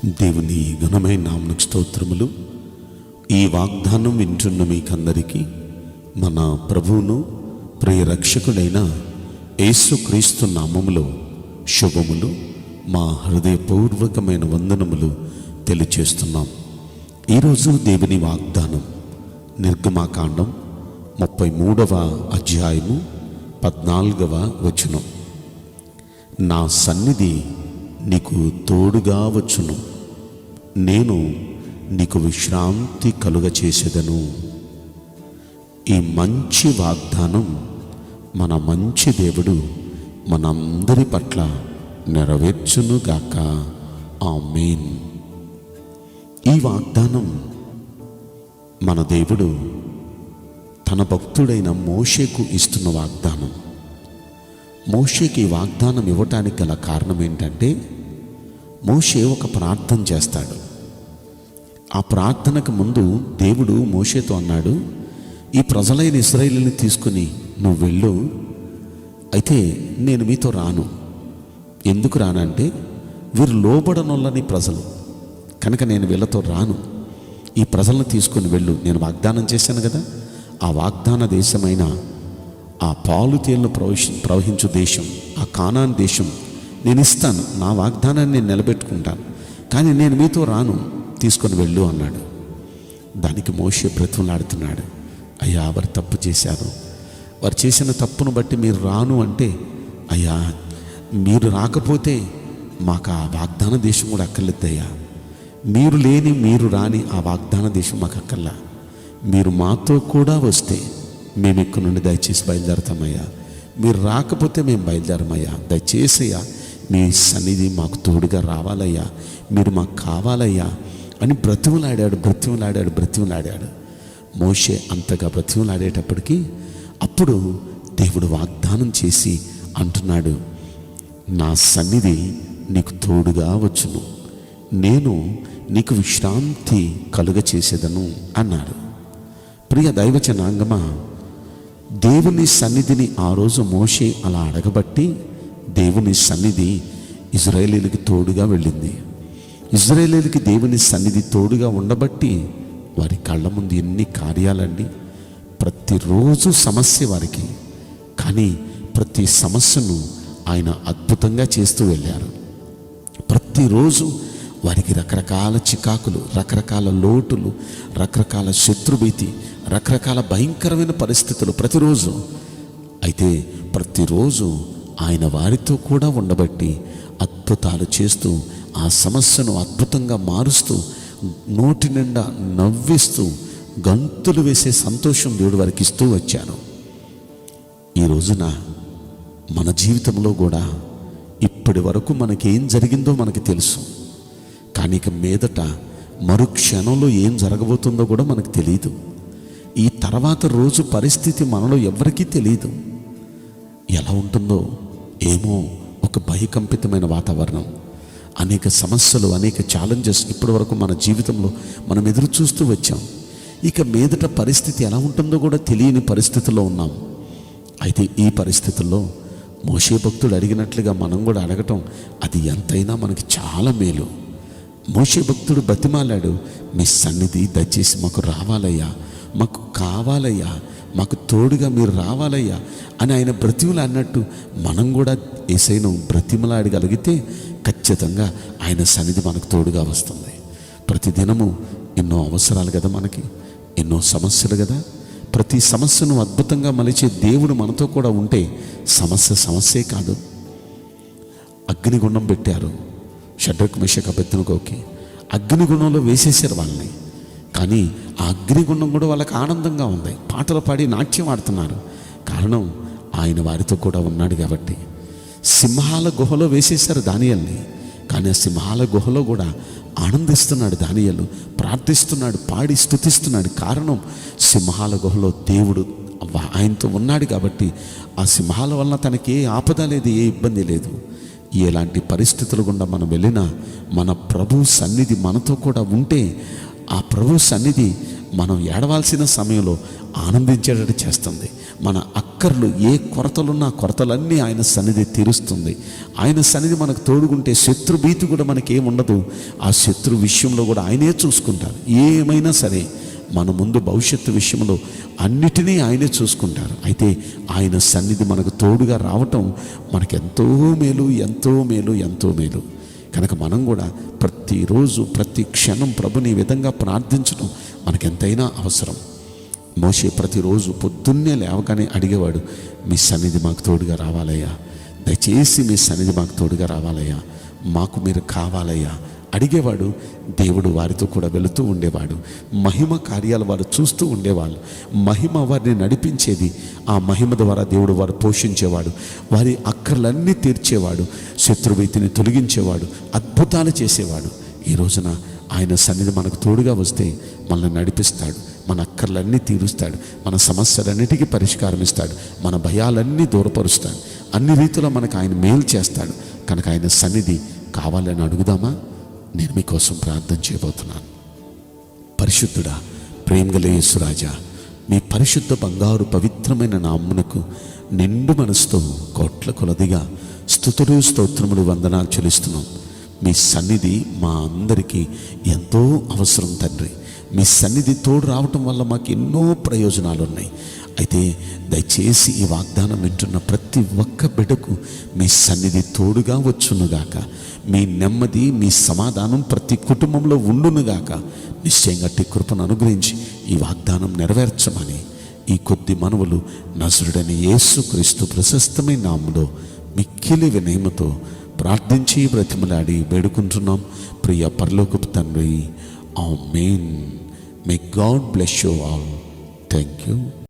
దేవుని ఘనమైన నామమునకు స్తోత్రములు. ఈ వాగ్దానం వింటున్న మీకందరికీ మన ప్రభువును ప్రియ రక్షకుడైన యేసుక్రీస్తు నామములో శుభములు, మా హృదయపూర్వకమైన వందనములు తెలియచేస్తున్నాం. ఈరోజు దేవుని వాగ్దానం నిర్గమాకాండం 33వ అధ్యాయము 14వ వచనం. నా సన్నిధి నీకు తోడుగా వచ్చును, నేను నీకు విశ్రాంతి కలుగచేసేదను. ఈ మంచి వాగ్దానం మన మంచి దేవుడు మనందరి పట్ల నెరవేర్చునుగాక. ఆమేన్. ఈ వాగ్దానం మన దేవుడు తన భక్తుడైన మోషేకు ఇస్తున్న వాగ్దానం. మోషేకి ఈ వాగ్దానం ఇవ్వటానికి గల కారణం ఏంటంటే, మోషే ఒక ప్రార్థన చేస్తాడు. ఆ ప్రార్థనకు ముందు దేవుడు మోషేతో అన్నాడు, ఈ ప్రజలైన ఇశ్రాయేలుని తీసుకుని నువ్వు వెళ్ళు, అయితే నేను మీతో రాను. ఎందుకు రానంటే, వీరు లోబడనొల్లని ప్రజలు కనుక నేను వీళ్ళతో రాను. ఈ ప్రజలను తీసుకుని వెళ్ళు. నేను వాగ్దానం చేశాను కదా, ఆ వాగ్దాన దేశమైన ఆ పాలు తేళ్లు ప్రవహించు దేశం, ఆ కానాన్ దేశం నేను ఇస్తాను. నా వాగ్దానాన్ని నేను నిలబెట్టుకుంటాను, కానీ నేను మీతో రాను, తీసుకొని వెళ్ళు అన్నాడు. దానికి మోషే బ్రతిమలాడుతున్నాడు, అయ్యా వారు తప్పు చేశారు, వారు చేసిన తప్పును బట్టి మీరు రాను అంటే, అయ్యా మీరు రాకపోతే మాకు ఆ వాగ్దాన దేశం కూడా అక్కర్లేదయ్యా. మీరు లేని మీరు రాని ఆ వాగ్దాన దేశం మాకు అక్కర్లా. మీరు మాతో కూడా వస్తే మేము ఇక్కడ నుండి దయచేసి బయలుదేరతామయ్యా. మీరు రాకపోతే మేము బయలుదేరమయ్యా. దయచేసి అయ్యా మీ సన్నిధి మాకు తోడుగా రావాలయ్యా, మీరు మాకు కావాలయ్యా అని బ్రతిమలాడాడు. మోషే అంతగా బ్రతిమలాడేటప్పటికీ అప్పుడు దేవుడు వాగ్దానం చేసి అంటున్నాడు, నా సన్నిధి నీకు తోడుగా వచ్చును, నేను నీకు విశ్రాంతి కలుగచేసేదను అన్నాడు. ప్రియ దైవజనాంగమా, దేవుని సన్నిధిని ఆ రోజు మోషే అలా అడగబట్టి దేవుని సన్నిధి ఇశ్రాయేలీయులకు తోడుగా వెళ్ళింది. ఇశ్రాయేలీయులకి దేవుని సన్నిధి తోడుగా ఉండబట్టి వారి కళ్ళ ముందు ఎన్ని కార్యాలండి. ప్రతిరోజు సమస్య వారికి, కానీ ప్రతి సమస్యను ఆయన అద్భుతంగా చేస్తూ వెళ్ళారు. ప్రతిరోజు వారికి రకరకాల చికాకులు, రకరకాల లోటులు, రకరకాల శత్రుభీతి, రకరకాల భయంకరమైన పరిస్థితులు ప్రతిరోజు. అయితే ప్రతిరోజు ఆయన వారితో కూడా ఉండబట్టి అద్భుతాలు చేస్తూ ఆ సమస్యను అద్భుతంగా మారుస్తూ నోటి నిండా నవ్విస్తూ గంతులు వేసే సంతోషం దేవుడు వారికి ఇస్తూ వచ్చాను. ఈ రోజున మన జీవితంలో కూడా ఇప్పటి వరకు మనకేం జరిగిందో మనకి తెలుసు, కానీ ఇక మీదట మరుక్షణంలో ఏం జరగబోతుందో కూడా మనకు తెలియదు. ఈ తర్వాత రోజు పరిస్థితి మనలో ఎవరికీ తెలియదు. ఎలా ఉంటుందో ఏమో, ఒక భయకంపితమైన వాతావరణం, అనేక సమస్యలు, అనేక ఛాలెంజెస్ ఇప్పటి వరకు మన జీవితంలో మనం ఎదురు చూస్తూ వచ్చాం. ఇక మీదట పరిస్థితి ఎలా ఉంటుందో కూడా తెలియని పరిస్థితుల్లో ఉన్నాం. అయితే ఈ పరిస్థితుల్లో మోషే భక్తుడు అడిగినట్లుగా మనం కూడా అడగటం అది ఎంతైనా మనకి చాలా మేలు. మోషే భక్తుడు బతిమాలాడు, మీ సన్నిధి దయచేసి మాకు రావాలయ్యా, మాకు కావాలయ్యా, మాకు తోడుగా మీరు రావాలయ్యా అని ఆయన బ్రతిమలు అన్నట్టు మనం కూడా యేసయ్యను బ్రతిమలాడగలిగితే ఖచ్చితంగా ఆయన సన్నిధి మనకు తోడుగా వస్తుంది. ప్రతిదినము ఎన్నో అవసరాలు కదా, మనకి ఎన్నో సమస్యలు కదా. ప్రతి సమస్యను అద్భుతంగా మలిచే దేవుడు మనతో కూడా ఉంటే సమస్యే కాదు. అగ్నిగుండం పెట్టారు షడ్రక్ మెషక్ అబేద్నెగోకి, అగ్నిగుండంలో వేసేసారు వాళ్ళని. కానీ ఆ అగ్నిగుండం కూడా వాళ్ళకి ఆనందంగా ఉంది, పాటలు పాడి నాట్యం ఆడుతున్నారు. కారణం ఆయన వారితో కూడా ఉన్నాడు కాబట్టి. సింహాల గుహలో వేసేశారు దానియేలుని, కానీ ఆ సింహాల గుహలో కూడా ఆనందిస్తున్నాడు దానియేలు, ప్రార్థిస్తున్నాడు, పాడి స్తుతిస్తున్నాడు. కారణం సింహాల గుహలో దేవుడు ఆయనతో ఉన్నాడు కాబట్టి. ఆ సింహాల వలన తనకి ఏ ఆపద లేదు, ఏ ఇబ్బంది లేదు. ఎలాంటి పరిస్థితులు గుండా మనం వెళ్ళినా మన ప్రభు సన్నిధి మనతో కూడా ఉంటే ఆ ప్రభు సన్నిధి మనం ఏడవాల్సిన సమయంలో ఆనందించేటట్టు చేస్తుంది. మన అక్కర్లు ఏ కొరతలున్నా కొరతలన్నీ ఆయన సన్నిధి తీరుస్తుంది. ఆయన సన్నిధి మనకు తోడుకుంటే శత్రు భీతి కూడా మనకేముండదు. ఆ శత్రు విషయంలో కూడా ఆయనే చూసుకుంటారు. ఏమైనా సరే మన ముందు భవిష్యత్తు విషయంలో అన్నిటినీ ఆయనే చూసుకుంటారు. అయితే ఆయన సన్నిధి మనకు తోడుగా రావటం మనకెంతో మేలు, ఎంతో మేలు, ఎంతో మేలు. కనుక మనం కూడా ప్రతిరోజు ప్రతి క్షణం ప్రభుని ఈ విధంగా ప్రార్థించడం మనకెంతైనా అవసరం. మోషే ప్రతిరోజు పొద్దున్నే లేవగానే అడిగేవాడు, మీ సన్నిధి మాకు తోడుగా రావాలయ్యా, దయచేసి మీ సన్నిధి మాకు తోడుగా రావాలయ్యా, మాకు మీరు కావాలయ్యా అడిగేవాడు. దేవుడు వారితో కూడా వెళుతూ ఉండేవాడు. మహిమ కార్యాలు వారు చూస్తూ ఉండేవాళ్ళు. మహిమ వారిని నడిపించేది. ఆ మహిమ ద్వారా దేవుడు వారు పోషించేవాడు, వారి అక్కర్లన్నీ తీర్చేవాడు, శత్రుభీతిని తొలగించేవాడు, అద్భుతాలు చేసేవాడు. ఈ రోజున ఆయన సన్నిధి మనకు తోడుగా వస్తే మనల్ని నడిపిస్తాడు, మన అక్కర్లన్నీ తీరుస్తాడు, మన సమస్యలన్నిటికీ పరిష్కారం ఇస్తాడు, మన భయాలన్నీ దూరపరుస్తాడు, అన్ని రీతిలో మనకు ఆయన మేలు చేస్తాడు. కనుక ఆయన సన్నిధి కావాలని అడుగుదామా? నేను మీకోసం ప్రార్థన చేయబోతున్నాను. పరిశుద్ధుడా, ప్రేమగల యేసురాజా, మీ పరిశుద్ధ బంగారు పవిత్రమైన నామమునకు నిండు మనసుతో కోట్ల కొలదిగా స్తుతులు, స్తోత్రములు, వందనాలు చెల్లిస్తున్నాం. మీ సన్నిధి మా అందరికీ ఎంతో అవసరం తండ్రి. మీ సన్నిధి తోడు రావటం వల్ల మాకు ఎన్నో ప్రయోజనాలు ఉన్నాయి. అయితే దయచేసి ఈ వాగ్దానం వింటున్న ప్రతి ఒక్క బిడ్డకు మీ సన్నిధి తోడుగా వచ్చునుగాక. మీ నెమ్మది, మీ సమాధానం ప్రతి కుటుంబంలో ఉండునుగాక. నిశ్చయంగా అట్టి కృపను అనుగ్రహించి ఈ వాగ్దానం నెరవేర్చమని ఈ కొద్ది మనవులు నజరుడైన యేసుక్రీస్తు ప్రశస్తమైన నామములో మిక్కిలి వినయముతో ప్రార్థించి బ్రతిమలాడి వేడుకుంటున్నాం ప్రియ పరలోకపు తండ్రి. Amen. May God bless you all. Thank you.